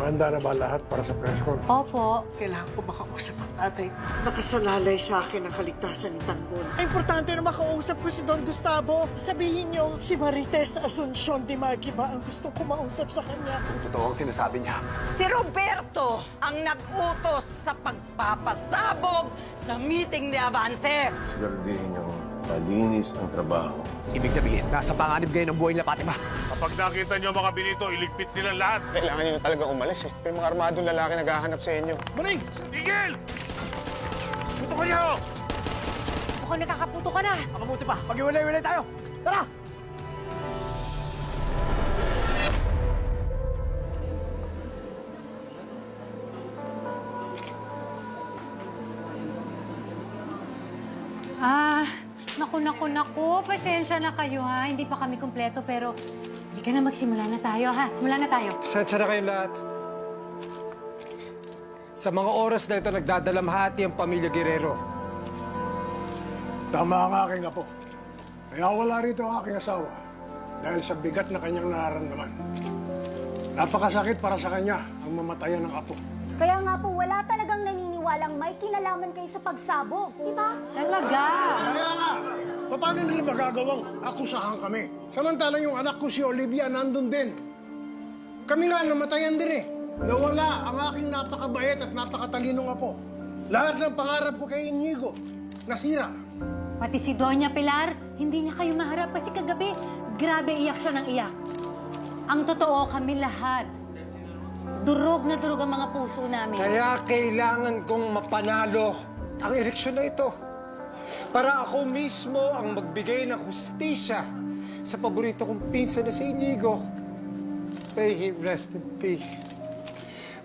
Handa na ba lahat para sa press con? Opo. Kailangan ko makausap ang tatay. Nakasalalay sa akin ang kaligtasan ni Tanggol. Importante na makausap ko si Don Gustavo. Sabihin niyo, si Marites Asuncion de Magiba ang gusto ko mausap sa kanya. Totoo ang sinasabi niya. Si Roberto ang nag-utos sa pagpapasabog sa meeting ni Avance. Siguraduhin niyo, malinis ang trabaho. Ibig sabihin, nasa panganib ngayon ang buhay nila Fatima. Kapag nakita niyo mga Benito, iligpit sila lahat. Kailangan nyo talaga umalis eh. May mga armadong lalaki naghahanap sa inyo. Maling! Tigil! Ito ko niyo! Mukhang nakakaputo ka na. Makabuti pa, pag-iwalay-iwalay tayo. Tara! Naku. Pasensya na kayo, ha? Hindi pa kami kumpleto, pero hindi ka na magsimula na tayo, ha? Simula na tayo. Pasensya na kayong lahat. Sa mga oras na ito, nagdadalamhati ang pamilya Guerrero. Tama ang aking apo. Kaya wala rito ang aking asawa dahil sa bigat na kanyang nararamdaman. Napakasakit para sa kanya ang mamatayan ng apo. Kaya nga po, wala talagang naniniwalang may kinalaman kayo sa pagsabog, di ba? Talaga. Kaya nga, paano nila magagawang akusahan kami? Samantalang yung anak ko si Olivia nandun din. Kami nga namatayan din eh. Nawala ang aking napakabait at napakatalinong apo. Lahat ng pangarap ko kay Inigo, nasira. Pati si Doña Pilar, hindi niya kayo maharap kasi kagabi, grabe iyak siya ng iyak. Ang totoo, kami lahat. Durog na durog ang mga puso namin. Kaya kailangan kong mapanalo ang eleksyon na ito. Para ako mismo ang magbigay ng hustisya sa paborito kong pinsan na si Inigo. May he rest in peace.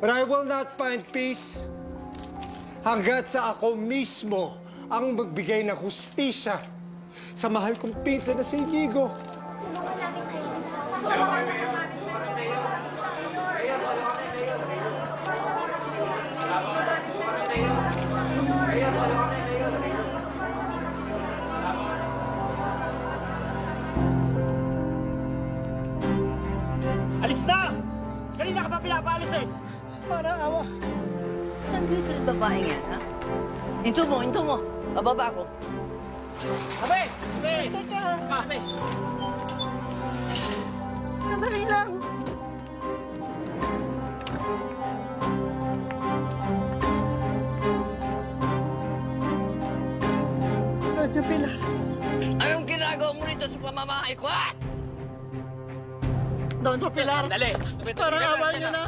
But I will not find peace hanggat sa ako mismo ang magbigay ng hustisya sa mahal kong pinsan na si Inigo. Alis na! Kanina ka pa pinapaalis eh! Para awa. Nandito yung babae yan, ha? Into mo. Bababa ko. Abe! Abe! Teka, Abe! sandali lang. Doña Pilar, Anong ginagawa mo rito sa pamamahay ko, ha? Doña Pilar, Dali! parang awa niyo na.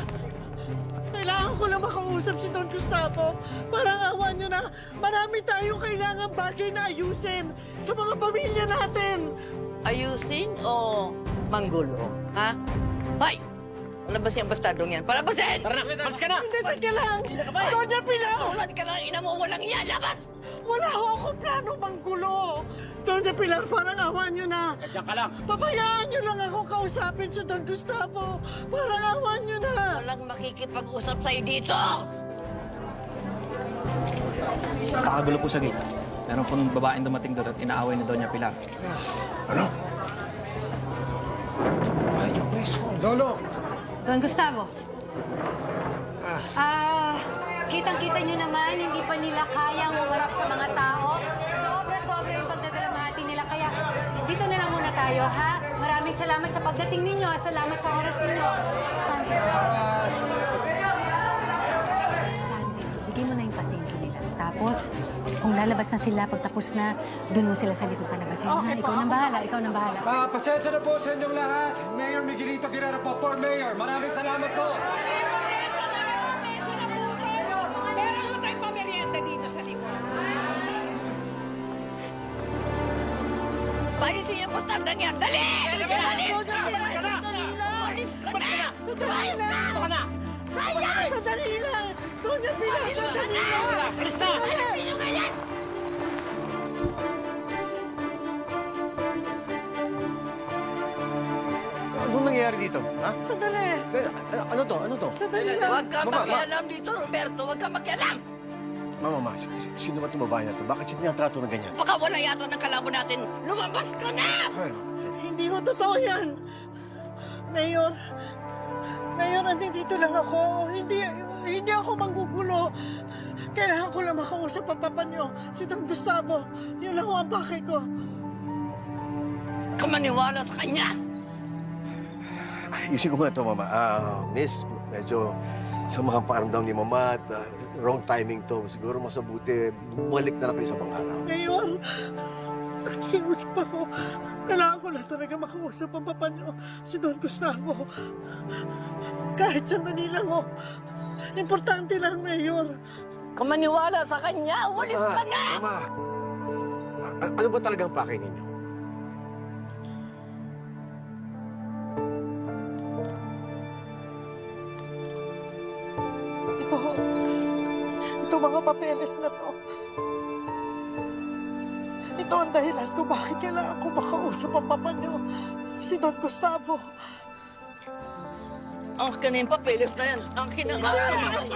Kailangan ko lang makausap si Don Gustavo. Parang awa niyo na. Marami tayong kailangan bagay na ayusin sa mga pamilya natin. Ayusin o manggulo, ha? Hoy! Palabasin ang bastardong yan. Palabasin! Tara na! Malis ka na! Hindi, teka lang. Doña Pilar, Tulad ka lang, ina mo, walang iya, labas! wala ho ako plano manggulo. Doña Pilar, parang awa niyo na. Diyan ka lang! Pabayaan niyo lang ako kausapin si Don Gustavo. Parang awa niyo na. Walang makikipag-usap sa'yo dito! Kakagulo po sa gate. Meron po ng babaeng dumating doon at inaaway ni Doña Pilar. Ano? Lolo! Don Gustavo. Kitang-kita nyo naman, hindi pa nila kayang umarap sa mga tao. Sobra-sobra yung pagdadalamhati nila. Kaya dito na lang muna tayo, ha? Maraming salamat sa pagdating ninyo. Salamat sa oras ninyo. Sandy, bigay mo na yung patente nila. Tapos, kung lalabas na sila, pagtapos na, dun mo sila sa likod palabasin, ha? Ikaw nang bahala. Pasensya na po sa inyong lahat. Mayor Miguelito Guerrero po for Mayor. Maraming salamat po. Meron mo tayong pamerienda dito sa likod. Palisin yung bastardang yan! Dali! Dali! Alis ka na! Sandali lang. Sandali lang. Doña Pilar, sandali lang. Alis na! Alisin nyo nga yan! Anong nangyayari dito? Ha? Sandali. Ano to? Ano to? Sandali lang. Huwag kang makialam dito, Roberto! Huwag kang makialam! Mama, sino ba itong babae na to? Bakit siya tinatrato na ganyan? Baka wala yata ng kalaban natin. Lumabas ka na! Sorry. Hindi ko totoo yan. Mayor, Mayor, nandito lang ako. Hindi ako manggugulo. Kailangan ko lang makausap ang papa niyo, si Don Gustavo. Yun lang ang bakit ko. Kamaniwala sa kanya. Ayusin ko nga ito, Mama. Miss, medyo sa mga paramdam ni Mama at wrong timing to. Siguro mas mabuti, bumalik na lang kayo sa pang-araw. Ngayon, nakikiusap ako. Kailangan ko lang talaga makausap ang papa niyo, si Don Gustavo. Kahit sandali lang, oh. Importante lang, Mayor. Kamaniwala sa kanya. Umalis ka na! Mama, ano ba talagang pakay ninyo? Ito mga papeles na to. Ito ang dahilan kung bakit kailangan ko makausap ang papa niyo, si Don Gustavo. Akin na yung papeles na yan. Akin na.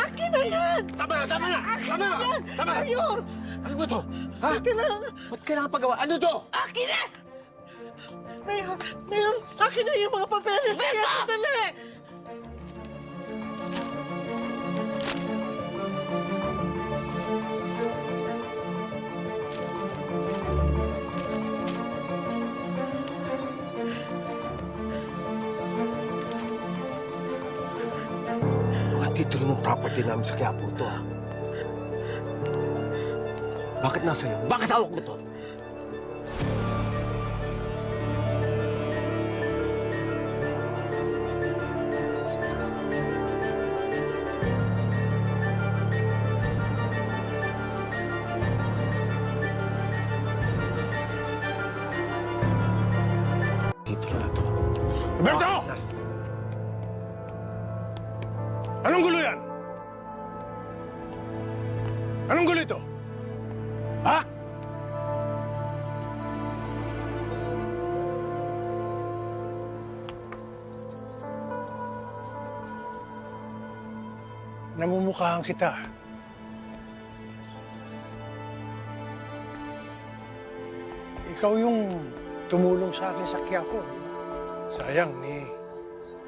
Akin na yan! Tama! Tama! Mayor! Ano ba to? Ha? Akin na! Ba't kailangan pagawa? Ano to? Akin na! Mayor, akin na yung mga papeles. Sige, dali! Mga titulo ng property namin sa Quiapo to, ha? Bakit nasa iyo? Bakit hawak mo to? Titulo na to. Roberto! Anong gulo yan? Anong gulo ito? Ha? Namumukhaan kita. Ikaw yung tumulong sa akin sa Quiapo. Sayang,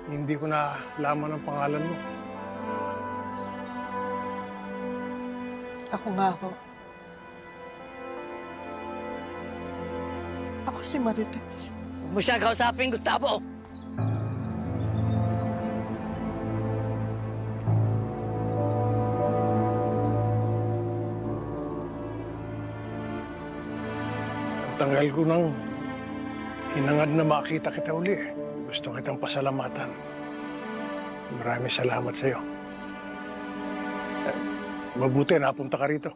hindi ko na laman ang pangalan mo. Ako nga ho. Ako si Marites. Huwag mo siya kausapin, Gustavo. Ang tagal ko nang hinangad na makita kita uli. Gusto kitang pasalamatan. Maraming salamat sa iyo. Mabuti, napunta ka rito.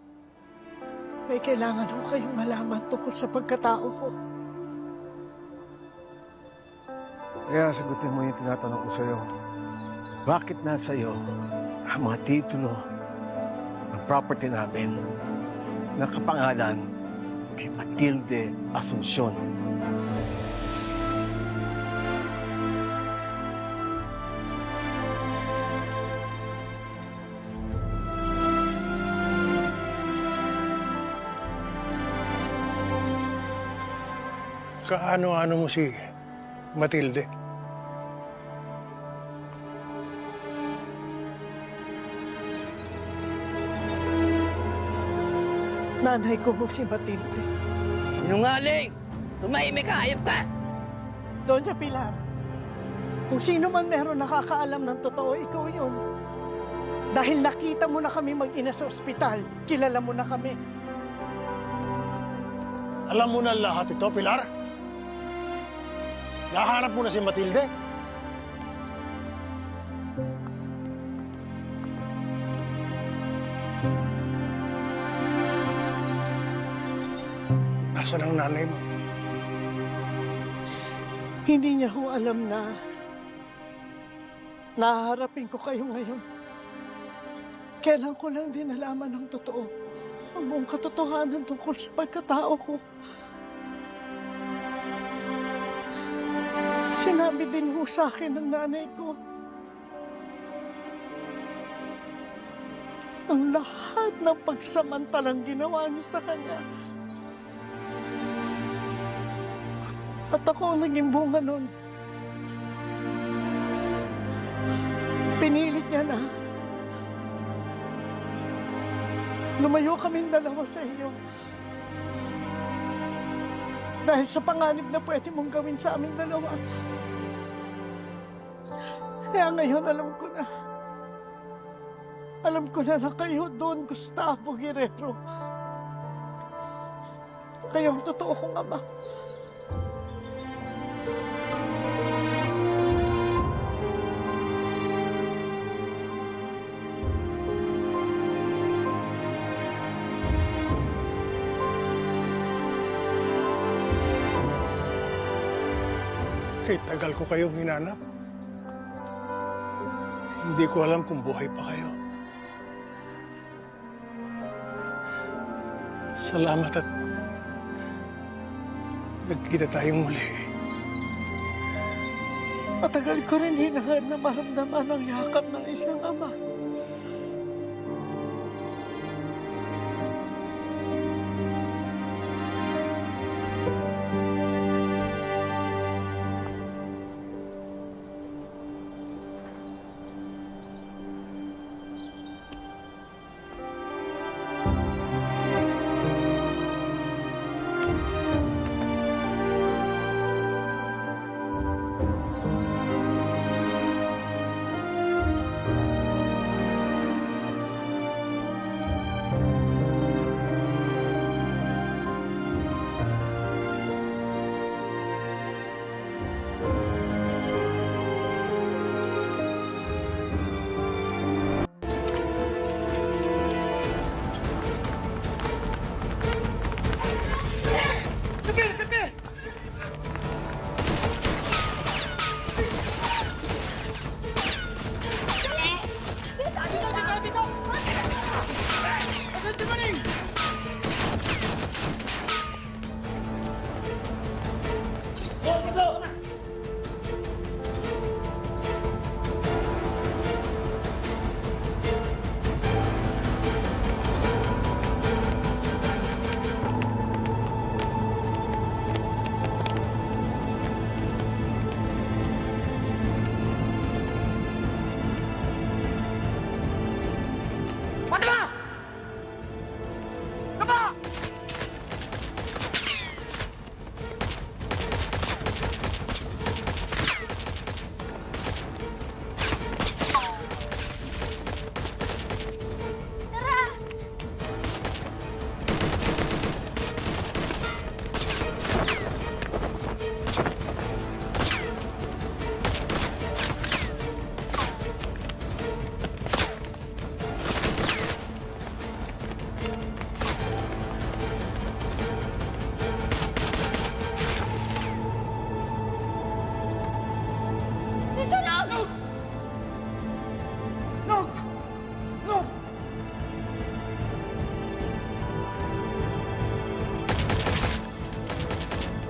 May kailangan ho kayong malaman tungkol sa pagkatao ko. Kaya sagutin mo yung tinatanong ko sa'yo. Bakit nasa iyo ang mga titulo ng property namin na kapangalan kay Matilde Asuncion? Kaano-ano mo si Matilde? Nanay ko ho si Matilde. Sinungaling! Tumahimik ka, hayop ka! Doña Pilar, kung sino man meron nakakaalam ng totoo, ikaw yun. Dahil nakita mo na kami mag-ina sa ospital, kilala mo na kami. Alam mo na lahat ito, Pilar? Nahanap mo na si Matilde? Nasaan ang nanay mo? Hindi niya ho alam na nahaharapin ko kayo ngayon. Kailan ko lang din nalaman ang totoo, ang buong katotohanan tungkol sa pagkatao ko. Sinabi din ho sa akin ng nanay ko ang lahat ng pagsamantalang ginawa niyo sa kanya. At ako ang naging bunga nun. Pinilit niya na lumayo kaming dalawa sa iyo. Dahil sa panganib na pwede mong gawin sa aming dalawa. Kaya ngayon alam ko na kayo doon, Gustavo Guerrero. Kayo ang totoo kong ama. Kahit tagal ko kayong hinanap, hindi ko alam kung buhay pa kayo. Salamat at nagkita tayong muli. Matagal ko rin hinahad na maramdaman ang yakap ng isang ama.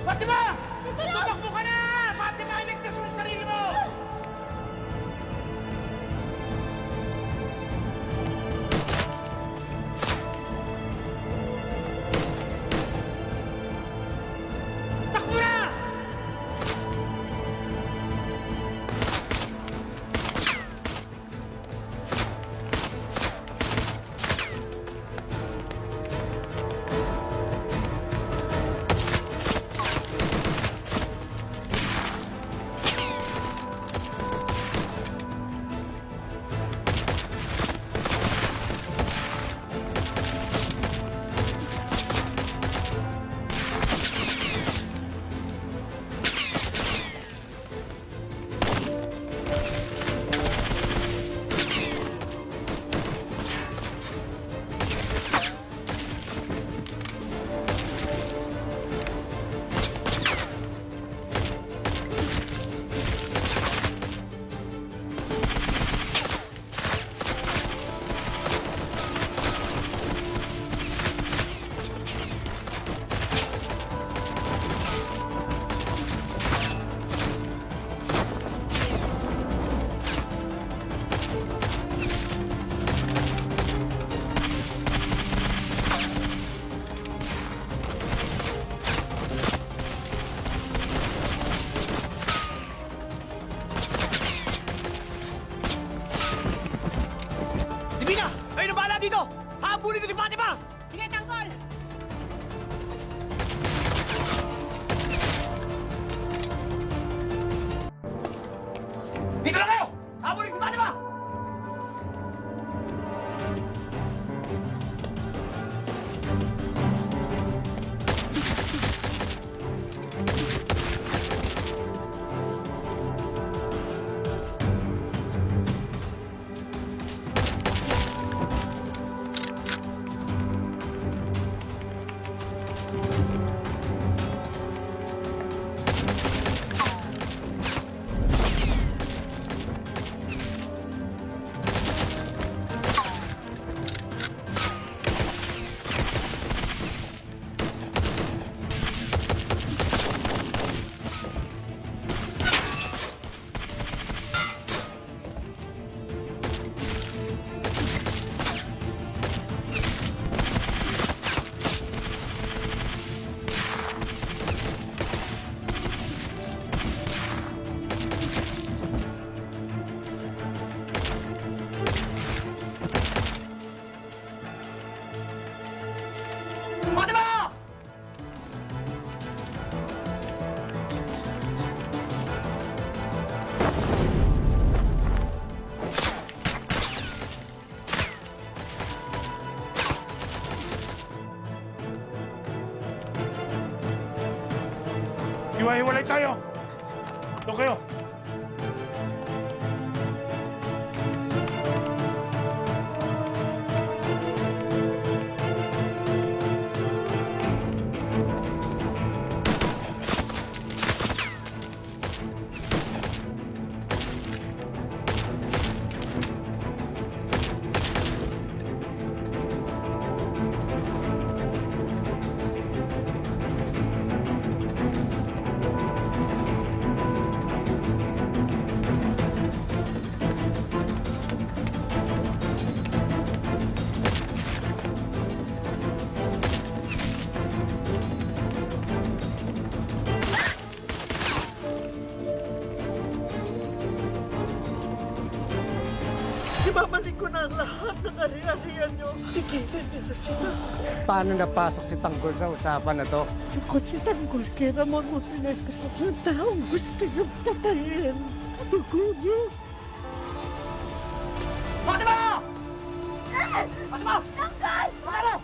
Fatima! Tumakbo ka na! Fatima, iligtas mo ang sarili mo! Takbo na! Dito na kayo! Habulin si Fatima! Fatima! Hiwa-hiwalay tayo! Doon kayo! Ibabalik ko na ang lahat ng ari-arian nyo. Tigilan nila sila. Paano napasok si Tanggol sa usapan na to? Kung si Tanggol, kay Ramon mo pinagkakot ng taong gusto niyong patayin. Dugo niyo. Fatima! Fatima! Tanggal!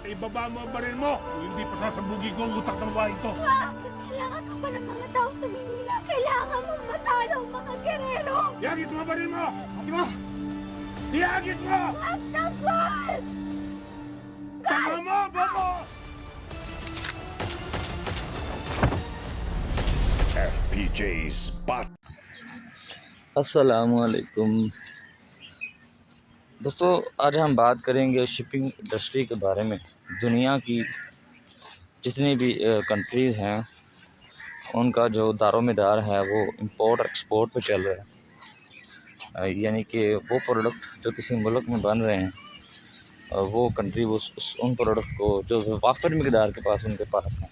Ibaba mo ang baril mo! Kung hindi pa sasabugin ko ang utak ng babae ito! Kailangan ka pa ng mga tao sa Manila. Kailangan mong matalo ang mga gerero. Iagit mo ang baril mo! Fatima! Iagit mo! Tanggal! Sama mo! Bobo! FPJ Spot. अस्सलामुअलैकुम दोस्तों, आज हम बात करेंगे shipping industry के बारे में। दुनिया की जितनी भी कंट्रीज़ हैं उनका जो दारोमदार है वो इंपोर्ट एक्सपोर्ट पे चल रहा है। यानी कि वो प्रोडक्ट जो किसी मुल्क में बन रहे हैं वो कंट्री उन प्रोडक्ट को जो वाफिर मकदार के पास उनके पास हैं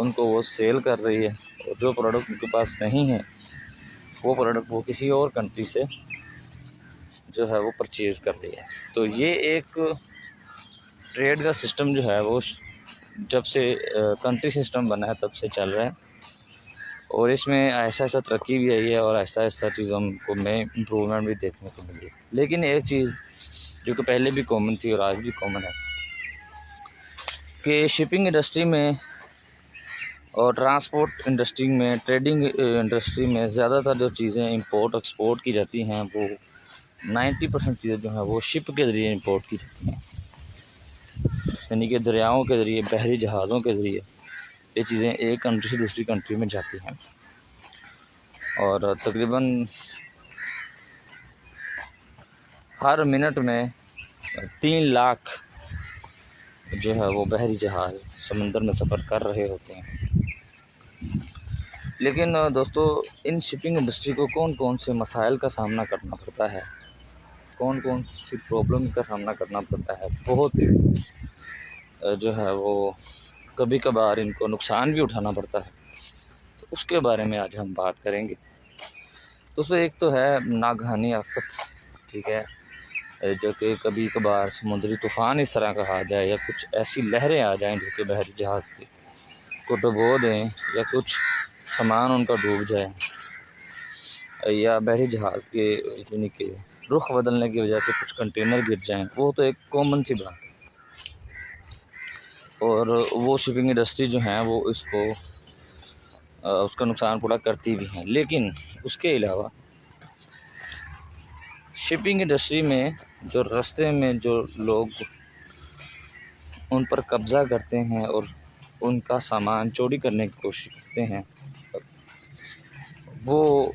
उनको वो सेल कर रही है, और जो प्रोडक्ट उनके पास नहीं है वो प्रोडक्ट वो किसी और कंट्री से जो है वो परचेज़ कर रही है। तो ये एक ट्रेड का सिस्टम जो है वो जब से कंट्री सिस्टम बना है तब से चल रहा है, और इसमें ऐसा ऐसा तरक्की भी आई है और ऐसा ऐसा चीज़ों को में इम्प्रूवमेंट भी देखने को मिली। लेकिन एक चीज़ जो कि पहले भी कॉमन थी और आज भी कॉमन है कि शिपिंग इंडस्ट्री में और ट्रांसपोर्ट इंडस्ट्री में, ट्रेडिंग इंडस्ट्री में ज़्यादातर जो चीज़ें इंपोर्ट एक्सपोर्ट की जाती हैं वो 90% चीज़ें जो हैं वो शिप के ज़रिए इंपोर्ट की जाती हैं। यानी कि दरियाओं के ज़रिए, बहरी जहाज़ों के ज़रिए ये चीज़ें एक कंट्री से दूसरी कंट्री में जाती हैं, और तकरीबन हर मिनट में 3 लाख जो है वो बहरी जहाज़ समंदर में सफ़र कर रहे होते हैं। लेकिन दोस्तों, इन शिपिंग इंडस्ट्री को कौन कौन से मसाइल का सामना करना पड़ता है, कौन कौन सी प्रॉब्लम्स का सामना करना पड़ता है, बहुत जो है वो कभी कभार इनको नुकसान भी उठाना पड़ता है, तो उसके बारे में आज हम बात करेंगे। दोस्तों, एक तो है नागहानी आफत, ठीक है, जो कि कभी कभार समुद्री तूफ़ान इस तरह का आ जाए या कुछ ऐसी लहरें आ जाएं जो कि बहरी जहाज़ को डुबो दें या कुछ सामान उनका डूब जाए, या बहरी जहाज़ के यानी कि रुख बदलने की वजह से कुछ कंटेनर गिर जाएं, वो तो एक कॉमन सी बात है। और वो शिपिंग इंडस्ट्री जो है वो इसको उसका नुकसान पूरा करती भी हैं। लेकिन उसके अलावा शिपिंग इंडस्ट्री में जो रास्ते में जो लोग उन पर कब्ज़ा करते हैं और उनका सामान चोरी करने की कोशिश करते हैं, वो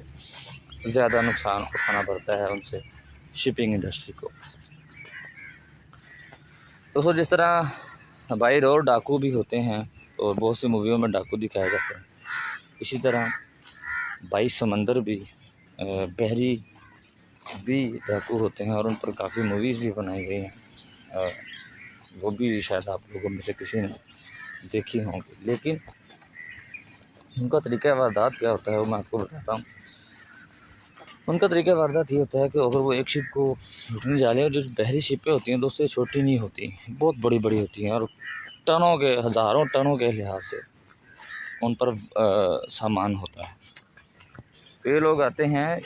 ज़्यादा नुकसान उठाना पड़ता है उनसे शिपिंग इंडस्ट्री को। दोस्तों, जिस तरह बाई रोड डाकू भी होते हैं और बहुत सी मूवियों में डाकू दिखाए जाते हैं, इसी तरह बाई समंदर भी बहरी भी डाकू होते हैं और उन पर काफ़ी मूवीज़ भी बनाई गई हैं। वो भी शायद आप लोगों में से किसी ने देखी होंगी। लेकिन उनका तरीका वारदात क्या होता है वो मैं आपको बताता हूँ। उनका तरीका वारदात ये होता है कि अगर वो एक शिप को लूटने जा रहे हैं, जो बहरी शिपें होती हैं दोस्तों, ये छोटी नहीं होती, बहुत बड़ी बड़ी होती हैं और टनों के, हज़ारों टनों के लिहाज से उन पर सामान होता है। तो ये लोग आते हैं,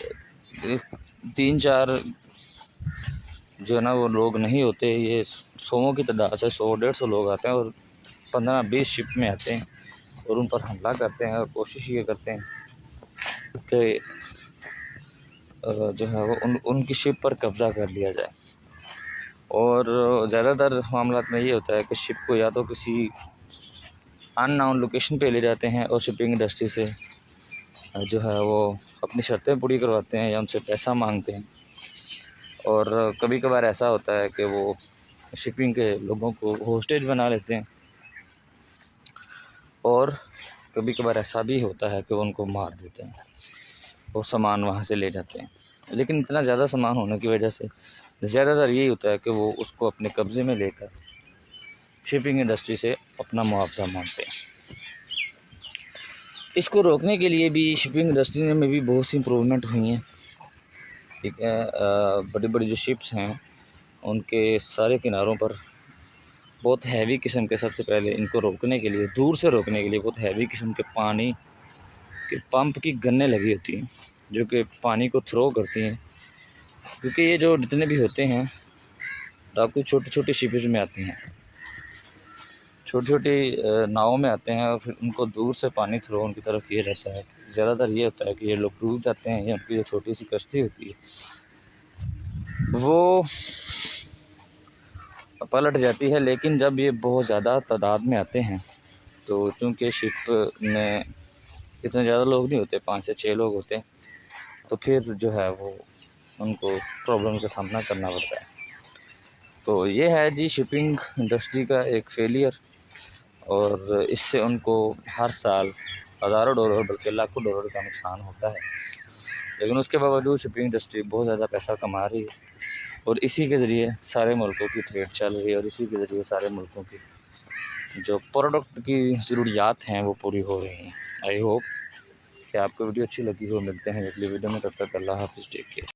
3-4 जो है ना वो लोग नहीं होते, ये 100 की तादाद से 100-150 लोग आते हैं और 15-20 शिप में आते हैं और उन पर हमला करते हैं और कोशिश ये करते हैं कि जो है वो उनकी शिप पर कब्ज़ा कर लिया जाए। और ज़्यादातर मामला में ये होता है कि शिप को या तो किसी अननोन लोकेशन पे ले जाते हैं और शिपिंग इंडस्ट्री से जो है वो अपनी शर्तें पूरी करवाते हैं या उनसे पैसा मांगते हैं। और कभी कभार ऐसा होता है कि वो शिपिंग के लोगों को होस्टेज बना लेते हैं और कभी कभार ऐसा भी होता है कि वो उनको मार देते हैं और सामान वहाँ से ले जाते हैं। लेकिन इतना ज़्यादा सामान होने की वजह से ज़्यादातर यही होता है कि वो उसको अपने कब्ज़े में लेकर शिपिंग इंडस्ट्री से अपना मुआवजा मांगते हैं। इसको रोकने के लिए भी शिपिंग इंडस्ट्री में भी बहुत सी इम्प्रूवमेंट हुई हैं, ठीक है। बड़ी बड़ी जो शिप्स हैं उनके सारे किनारों पर बहुत हैवी किस्म के, सबसे पहले इनको रोकने के लिए, दूर से रोकने के लिए बहुत हैवी किस्म के पानी के पंप की गन्ने लगी होती हैं जो कि पानी को थ्रो करती हैं। क्योंकि ये जो जितने भी होते हैं डाकू छोटी छोटी शिप्स में आते हैं, छोटी छोटी नावों में आते हैं और फिर उनको दूर से पानी थ्रो उनकी तरफ किया जाता है। ज़्यादातर ये होता है कि ये लोग डूब जाते हैं या उनकी जो छोटी सी कश्ती होती है वो पलट जाती है। लेकिन जब ये बहुत ज़्यादा तादाद में आते हैं तो चूँकि शिप में इतने ज़्यादा लोग नहीं होते, 5 से 6 लोग होते हैं, तो फिर जो है वो उनको प्रॉब्लम का सामना करना पड़ता है। तो ये है जी शिपिंग इंडस्ट्री का एक फेलियर, और इससे उनको हर साल हज़ारों डॉलर बल्कि लाखों डॉलर का नुकसान होता है। लेकिन उसके बावजूद शिपिंग इंडस्ट्री बहुत ज़्यादा पैसा कमा रही है और इसी के ज़रिए सारे मुल्कों की ट्रेड चल रही है और इसी के ज़रिए सारे मुल्कों की जो प्रोडक्ट की ज़रूरियात हैं वो पूरी हो रही हैं। आई होप कि आपको वीडियो अच्छी लगी हो। मिलते हैं अगली वीडियो में, तब तक अल्लाह हाफ़िज़, टेक केयर।